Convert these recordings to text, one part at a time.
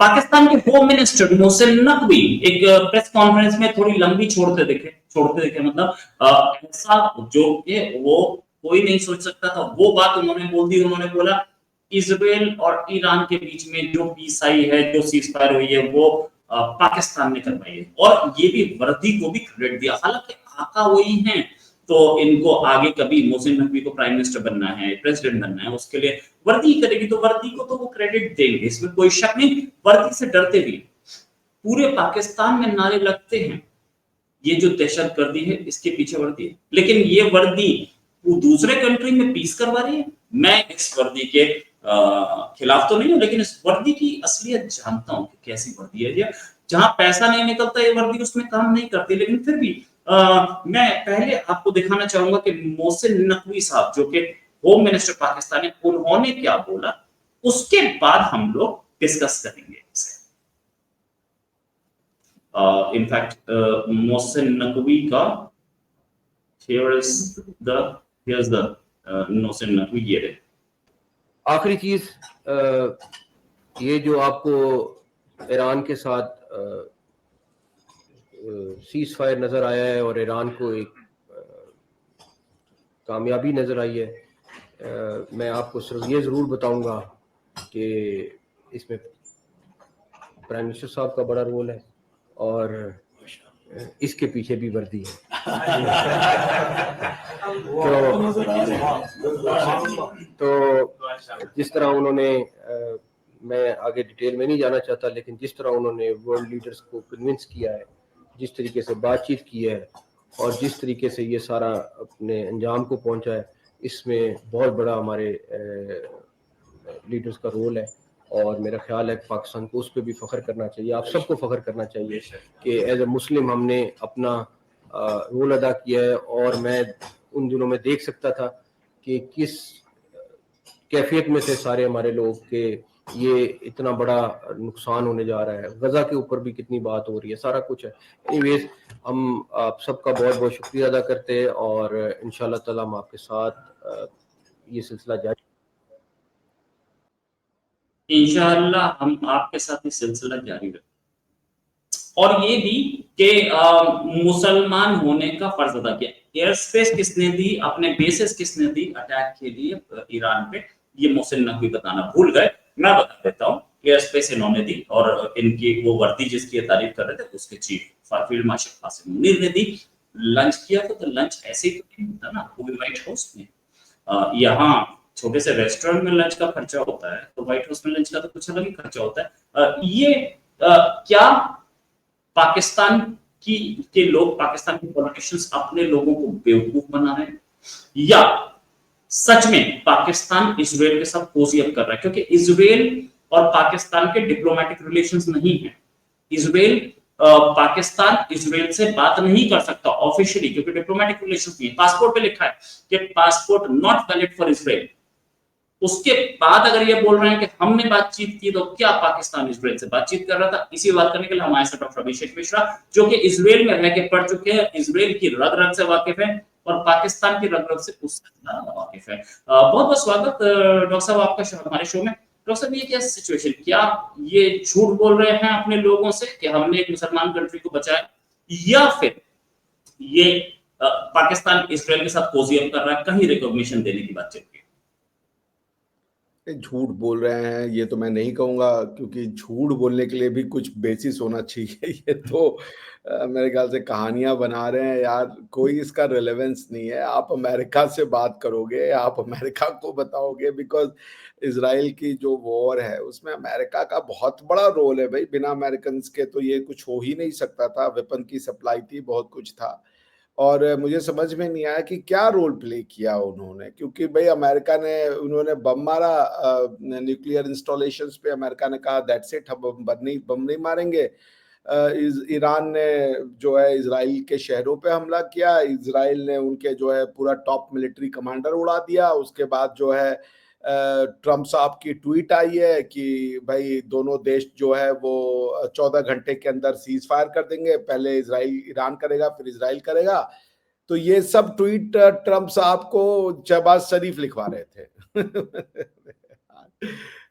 पाकिस्तान के home minister Mohsin Naqvi एक press conference में थोड़ी लंबी छोड़ते दिखे मतलब ऐसा जो कि वो कोई नहीं सोच सकता था, वो बात उन्होंने बोल दी। उन्होंने बोला इजराइल और ईरान के बीच में जो पीस आई है, जो सीज फायर हुई है, वो पाकिस्तान ने करवाई है, और ये भी वर्दी को भी क्रेडिट दिया। हालांकि आका वही हैं, तो इनको आगे कभी मोहसिन नकवी को प्राइम मिनिस्टर बनना है, प्रेसिडेंट बनना है, उसके लिए वर्दी करेगी, तो वर्दी को तो वो क्रेडिट देंगे, इसमें कोई शक नहीं। वर्दी से डरते भी पूरे पाकिस्तान में नारे लगते हैं, ये जो दहशतगर्दी है इसके पीछे वर्दी है, लेकिन ये वर्दी वो दूसरे कंट्री में पीस करवा रही है। मैं इस वर्दी के खिलाफ तो नहीं हूं, लेकिन इस वर्दी की असलियत जानता हूं कि कैसी वर्दी है ये। जहां पैसा नहीं निकलता ये वर्दी उसमें काम नहीं करती, लेकिन फिर भी मैं पहले आपको दिखाना चाहूंगा कि मोहसिन नकवी साहब जो कि होम मिनिस्टर पाकिस्तान है, उन्होंने क्या बोला, उसके बाद हम लोग डिस्कस करेंगे इसे। इनफैक्ट मोहसिन नकवी का here's the मोहसिन नकवी ये रहे। आखिरी चीज ये जो आपको ईरान के साथ सीज फायर नजर आया है और ईरान को एक कामयाबी नजर आई है, मैं आपको सिर्फ ये जरूर बताऊंगा कि इसमें प्राइम मिनिस्टर साहब का बड़ा रोल है और इसके पीछे भी वर्दी है। तो जिस तरह उन्होंने, मैं आगे डिटेल में नहीं जाना चाहता, लेकिन जिस तरह उन्होंने वर्ल्ड लीडर्स को कन्विंस किया है, जिस तरीके से बातचीत की है और जिस तरीके से ये सारा अपने अंजाम को पहुंचा है, इसमें बहुत बड़ा हमारे लीडर्स का रोल है। और मेरा ख्याल है कि पाकिस्तान को उस पर भी फ़ख्र करना चाहिए, आप सबको फ़ख्र करना चाहिए कि एज ए मुस्लिम हमने अपना रोल अदा किया है। और मैं उन दिनों में देख सकता था कि किस कैफियत में थे सारे हमारे लोग कि ये इतना बड़ा नुकसान होने जा रहा है, गजा के ऊपर भी कितनी बात हो रही है, सारा कुछ है। एनीवेज, हम आप सबका बहुत बहुत शुक्रिया अदा करते हैं और इंशाल्लाह ताला हम आपके साथ ये सिलसिला जारी, इंशाअल्लाह हम आपके साथ ये सिलसिला जारी रखें। और ये भी कि मुसलमान होने का फर्ज अदा किया। एयर स्पेस किसने दी, अपने बेसिस किसने दी अटैक के लिए ईरान पे, ये मोहसिन नकवी बताना भूल गए। मैं बता देता हूँ, एयर स्पेस इन्होंने दी, और इनकी वो वर्दी जिसकी तारीफ कर रहे थे उसके chief field marshal Qasim Munir ने दी। लंच किया तो लंच ऐसे ही तो नहीं होता ना, वो भी व्हाइट हाउस में। यहाँ छोटे से रेस्टोरेंट में लंच का खर्चा होता है, तो व्हाइट हाउस में लंच का तो कुछ अलग ही खर्चा होता है। ये क्या पाकिस्तान के लोग, पाकिस्तान के पॉलिटिशियंस अपने लोगों को बेवकूफ बना रहे हैं, या सच में पाकिस्तान इजराइल के साथ कोजी अप कर रहा है? क्योंकि इजराइल और पाकिस्तान के डिप्लोमेटिक रिलेशंस नहीं है। इजराइल पाकिस्तान इजराइल से बात नहीं कर सकता ऑफिशियली, क्योंकि डिप्लोमेटिक रिलेशंस नहीं है। पासपोर्ट पे लिखा है कि passport not valid for Israel. उसके बाद अगर ये बोल रहे हैं कि हमने बातचीत की, तो क्या पाकिस्तान इजराइल से बातचीत कर रहा था? इसी बात करने के लिए हमारे साथ डॉक्टर अभिषेक मिश्रा, जो कि इजराइल में रह के पढ़ चुके हैं, इजराइल की रग रग से वाकिफ है और पाकिस्तान की रग रग से उससे ज्यादा वाकिफ है। बहुत बहुत स्वागत डॉक्टर साहब आपका हमारे शो में। डॉक्टर साहब, ये क्या सिचुएशन, क्या ये झूठ बोल रहे हैं अपने लोगों से कि हमने एक मुसलमान कंट्री को बचाया, या फिर ये पाकिस्तान इजराइल के साथ कोजी अप कर रहा है, कहीं रिकॉग्निशन देने की बात चल रही है? झूठ बोल रहे हैं ये तो मैं नहीं कहूंगा, क्योंकि झूठ बोलने के लिए भी कुछ बेसिस होना चाहिए। ये तो मेरे ख्याल से कहानियां बना रहे हैं यार, कोई इसका रेलेवेंस नहीं है। आप अमेरिका से बात करोगे, आप अमेरिका को बताओगे, बिकॉज इजराइल की जो वॉर है उसमें अमेरिका का बहुत बड़ा रोल है भाई। बिना अमेरिकन के तो ये कुछ हो ही नहीं सकता था। वेपन की सप्लाई थी, बहुत कुछ था, और मुझे समझ में नहीं आया कि क्या रोल प्ले किया उन्होंने, क्योंकि भाई अमेरिका ने, उन्होंने बम मारा न्यूक्लियर इंस्टॉलेशंस पे। अमेरिका ने कहा दैट्स इट, हम बम नहीं मारेंगे। ईरान ने जो है इजराइल के शहरों पे हमला किया, इजराइल ने उनके जो है पूरा टॉप मिलिट्री कमांडर उड़ा दिया। उसके बाद जो है ट्रम्प साहब की ट्वीट आई है कि भाई दोनों देश जो है वो 14 घंटे के अंदर सीज फायर कर देंगे, पहले इजराइल ईरान करेगा फिर इजराइल करेगा। तो ये सब ट्वीट ट्रम्प साहब को शहबाज शरीफ लिखवा रहे थे।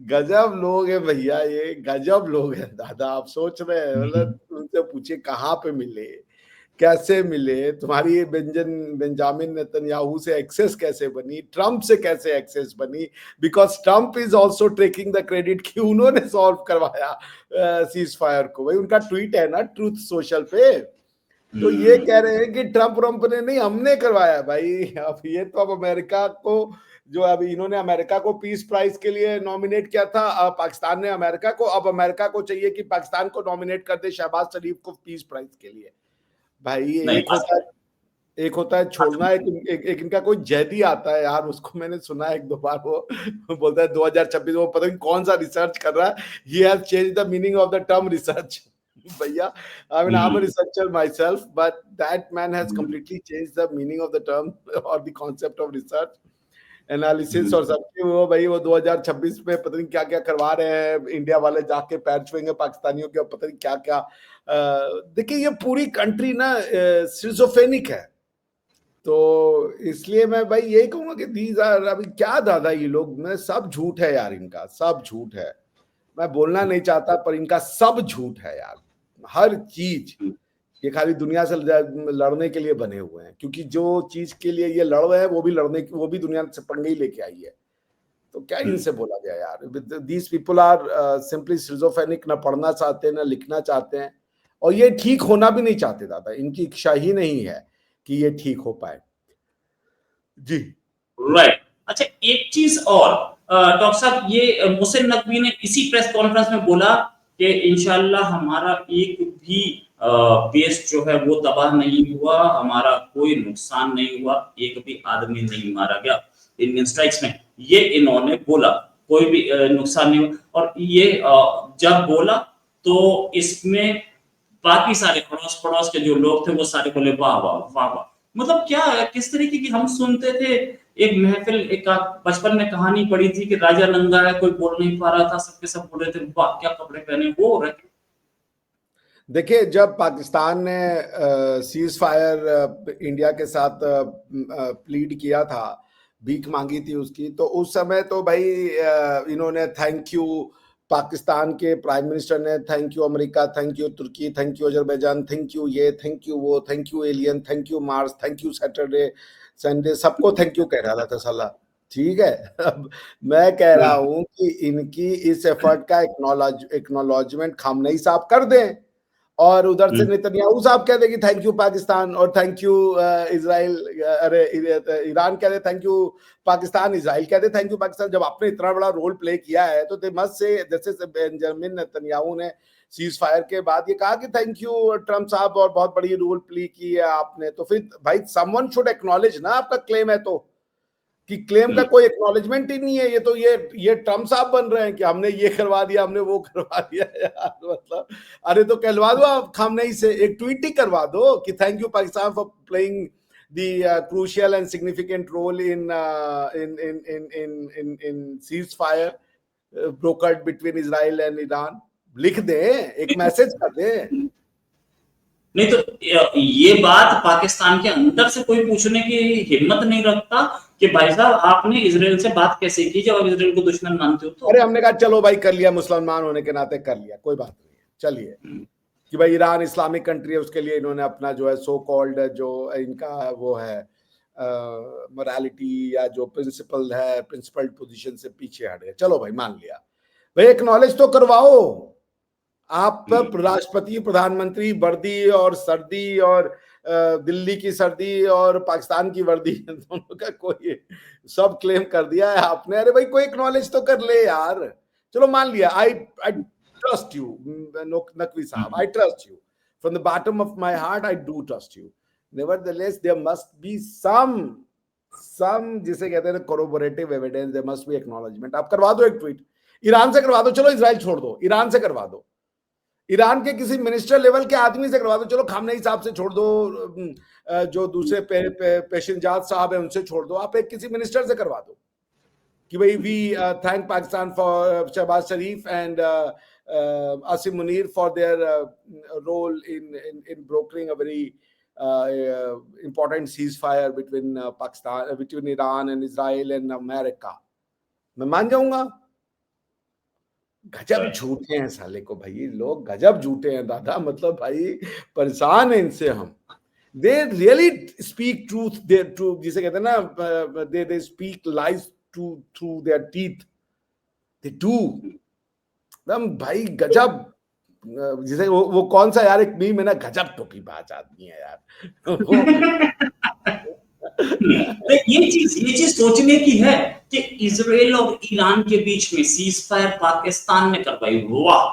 गजब लोग है भैया, ये गजब लोग हैं दादा। आप सोच रहे हैं, मतलब उनसे पूछिए कहाँ पे मिले, कैसे मिले, तुम्हारी ये बेंजामिन नेतन्याहू से एक्सेस कैसे बनी, ट्रम्प से कैसे एक्सेस बनी, because Trump is also taking the credit कि उन्होंने सॉल्व करवाया सीज फायर को। भाई उनका ट्वीट है ना ट्रूथ सोशल पे, तो ये कह रहे हैं कि ट्रम्प ने नहीं, हमने करवाया। भाई अब ये तो अब अमेरिका को, जो अब इन्होंने अमेरिका को पीस प्राइज के लिए नॉमिनेट किया था, अब पाकिस्तान ने अमेरिका को, अब अमेरिका को चाहिए कि पाकिस्तान को नॉमिनेट कर दे शहबाज शरीफ को पीस प्राइज के लिए। भाई एक होता है छोड़ना, एक इनका कोई जैदी आता है यार, उसको मैंने सुना है एक दो बार, वो बोलता है 2026 वो पता नहीं कौन सा रिसर्च कर रहा है, he has change the meaning of the term research. भैया I mean I'm a researcher myself, but that man has completely changed the meaning of the term or the concept of research analysis और सबके। वो भाई वो 2026 में पता नहीं क्या क्या करवा रहे हैं, इंडिया वाले जाके पैर छुएंगे पाकिस्तानियों के, पता नहीं क्या क्या। देखिए ये पूरी कंट्री ना सिजोफेनिक है, तो इसलिए मैं भाई यही कहूंगा कि दीज आर, अभी क्या दादा ये लोग, मैं सब झूठ है यार, इनका सब झूठ है। मैं बोलना नहीं चाहता पर इनका सब झूठ है यार, हर चीज। ये खाली दुनिया से लड़ने के लिए बने हुए हैं, क्योंकि जो चीज के लिए ये लड़ रहे हैं वो भी दुनिया से पंगे ही लेके आई है। तो क्या इनसे बोला गया यार, दीज पीपल आर सिंपली सिजोफेनिक, ना पढ़ना चाहते हैं ना लिखना चाहते हैं, और ये ठीक होना भी नहीं चाहते दादा, इनकी इच्छा ही नहीं है कि ये ठीक हो पाए जी। राइट। अच्छा एक चीज और डॉक्टर साहब, ये मोहसिन नकवी ने इसी प्रेस कॉन्फ्रेंस में बोला कि इंशाल्लाह हमारा एक भी बेस जो है वो तबाह नहीं हुआ, हमारा कोई नुकसान नहीं हुआ, एक भी आदमी नहीं मारा गया इंडियन स्ट्राइक्स में, ये इन्होंने बोला, कोई भी नुकसान नहीं हुआ। और ये जब बोला तो इसमें बाकी सारे पड़ोस पड़ोस के जो लोग थे वो सारे बोले वाह वाह वाह वाह। मतलब क्या किस तरीके की हम सुनते थे एक महफिल, एक बचपन में कहानी पढ़ी थी कि राजा नंगा है, कोई बोल नहीं पा रहा था, सबके सब बोल रहे थे वाह क्या कपड़े पहने, वो हो रहे थे। देखिए जब पाकिस्तान ने सीज फायर इंडिया के साथ प्लीड किया था, भीख मांगी थी उसकी, तो उस समय तो भाई इन्होंने थैंक यू पाकिस्तान के प्राइम मिनिस्टर ने, thank you America, thank you तुर्की, thank you Azerbaijan, thank you ये, थैंक यू वो, thank you alien, thank you Mars, thank you Saturday Sunday, सबको थैंक यू कह रहा था साला। ठीक है अब मैं कह रहा हूं कि इनकी इस एफर्ट का एक्नॉलेजमेंट खामनेई साहब कर दें, और उधर से नेतन्याहू साहब कह दे कि थैंक यू पाकिस्तान और थैंक यू इजराइल, अरे ईरान कह दे थैंक यू पाकिस्तान, इजराइल कह दे थैंक यू पाकिस्तान। जब आपने इतना बड़ा रोल प्ले किया है तो दे मस्ट से, जैसे बेंजामिन नेतन्याहू ने सीज फायर के बाद ये कहा कि थैंक यू ट्रम्प साहब और बहुत बड़ी रोल प्ले की है आपने, तो फिर भाई समवन शुड एक्नॉलेज ना आपका क्लेम है तो, कि क्लेम का कोई एक्नॉलेजमेंट ही नहीं है। ये तो ये ट्रम्प साहब बन रहे हैं कि हमने ये करवा दिया, हमने वो करवा दिया यार, मतलब अरे तो कहलवा दो आप खामनेई से, एक ट्वीट ही करवा दो कि thank you Pakistan for playing the crucial and significant role in ceasefire brokered between Israel and Iran. लिख दे, एक मैसेज कर दे। नहीं तो ये बात पाकिस्तान के अंदर से कोई पूछने की हिम्मत नहीं रखता कि भाई साहब आपने इजराइल से बात कैसे की जब आप इजराइल को दुश्मन मानते हो तो। अरे हमने कहा चलो भाई कर लिया, मुसलमान होने के नाते कर लिया, कोई बात नहीं है, चलिए कि भाई ईरान इस्लामिक कंट्री है, उसके लिए इन्होंने अपना जो है सो कॉल्ड जो इनका वो है मोरालिटी या जो प्रिंसिपल है, प्रिंसिपल पोजीशन से पीछे हट गए, चलो भाई मान लिया। भाई एक्नॉलेज तो करवाओ, आप राष्ट्रपति प्रधानमंत्री वर्दी और सर्दी और दिल्ली की सर्दी और पाकिस्तान की वर्दी दोनों का कोई सब क्लेम कर दिया है आपने। अरे भाई कोई एक्नॉलेज तो कर ले यार। चलो मान लिया, आई ट्रस्ट यू नकवी साहब, I trust you from the bottom of my heart, I do trust you. Nevertheless there must be some जिसे कहते हैं corroborative evidence, there must be acknowledgement. आप करवा दो एक ट्वीट, ईरान से करवा दो, चलो इजराइल छोड़ दो, ईरान से करवा दो, ईरान के किसी मिनिस्टर लेवल के आदमी से करवा दो, चलो खामनेई साहब से छोड़ दो, जो दूसरे पेशेंजात साहब है उनसे छोड़ दो, आप एक किसी मिनिस्टर से करवा दो कि भाई we thank Pakistan for Shehbaz Sharif and Asim Munir for their role in brokering a very important ceasefire between Pakistan, between Iran and Israel and America। मैं मान जाऊंगा, गजब झूठे हैं साले को भाई, लोग गजब झूठे हैं दादा, मतलब भाई परेशान है इनसे हम। They really speak truth, they true जिसे कहते हैं ना, they speak lies to through their teeth, they do एकदम भाई गजब। जिसे वो कौन सा यार एक मीम है ना, गजब टोपीबाज आदमी है यार तो ये चीज सोचने की है कि इजराइल और ईरान के बीच में सीज फायर पाकिस्तान ने करवाई। वाह,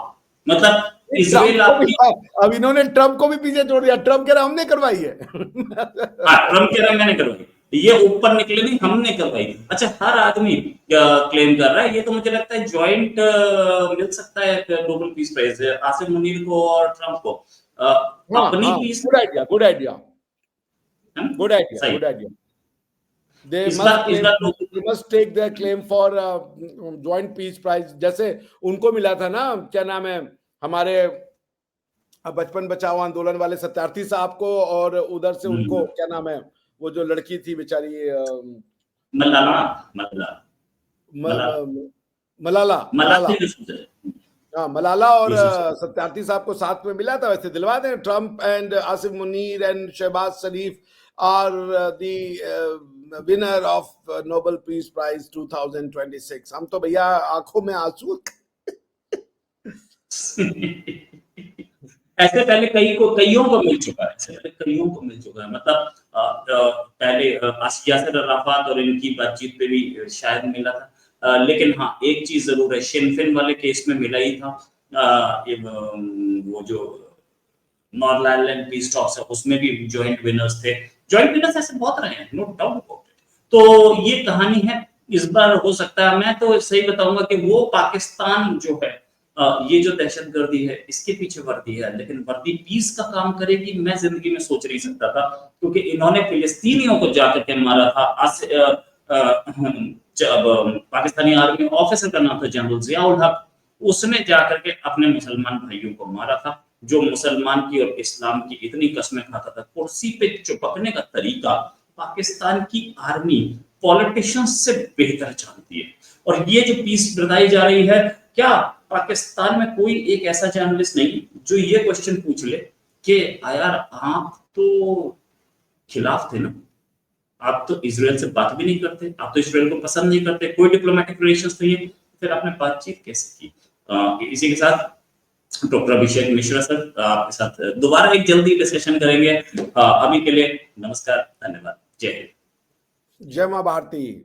मतलब इजराइल आपकी, अब इन्होंने ट्रम्प को भी पीछे छोड़ दिया, ट्रम्प कह रहा हमने करवाई है ट्रम्प कह रहा है मैंने करवाई, ये ऊपर निकले नहीं हमने करवाई। अच्छा, हर आदमी क्लेम कर रहा है, ये तो मुझे लगता है जॉइंट मिल सकता है Nobel peace prize Asif Munir को और ट्रम्प को। अपनी peace, good idea, good idea, good idea, सही। Good idea. They इस must बार claim, they must take their claim for joint peace prize, जैसे उनको मिला था ना, क्या नाम है हमारे बचपन बचाओ आंदोलन वाले सत्यार्थी साहब को, और उधर से उनको क्या नाम है, वो जो लड़की थी बेचारी मलाला मलाला मलाला मलाला हाँ, मलाला और सत्यार्थी साहब को साथ में मिला था। वैसे दिलवा दें, Trump and Asif Munir and Shehbaz Sharif are the winner of Nobel peace prize 2026। हम तो भैया आंखों में आंसू ऐसे पहले कईयों को मिल चुका है, ऐसे पहले कईयों को मिल चुका है। मतलब पहले यासिर अराफात और इनकी बातचीत पे भी शायद मिला था। लेकिन हाँ, एक चीज जरूर है, शिन फेन वाले केस में मिला ही था। वो जो नॉर्थ आयरलैंड पीस टॉक्स है उसमें भी जॉइंट विनर्स थे। जॉइंट विनर्स ऐसे बहुत रहे हैं, नो डाउट अबाउट इट। तो ये कहानी है। इस बार हो सकता है, मैं तो सही बताऊंगा कि वो पाकिस्तान जो है, ये जो दहशतगर्दी है इसके पीछे वर्दी है, लेकिन वर्दी पीस का काम करेगी मैं जिंदगी में सोच नहीं सकता था, क्योंकि इन्होंने फिलिस्तीनियों को जाकर के मारा था। जब पाकिस्तानी आर्मी ऑफिसर का नाम था जनरल जियाउल हक, उसने जाकर के अपने मुसलमान भाइयों को मारा था, जो मुसलमान की और इस्लाम की इतनी कसमें खाता था। कुर्सी पे चिपकने का तरीका पाकिस्तान की आर्मी पॉलिटिशियंस से बेहतर जानती है। और ये जो पीस बताई जा रही है, क्या पाकिस्तान में कोई एक ऐसा जर्नलिस्ट नहीं जो ये क्वेश्चन पूछ ले कि यार आप तो खिलाफ थे ना, आप तो इजराइल से बात भी नहीं करते, आप तो इजराइल को पसंद नहीं करते, कोई डिप्लोमेटिक रिलेशंस नहीं है, फिर आपने बातचीत कैसे की? इसी के साथ डॉक्टर अभिषेक मिश्रा सर आपके साथ दोबारा एक जल्दी डिस्कशन करेंगे। अभी के लिए नमस्कार, धन्यवाद, जय हिंद, जय मां भारती।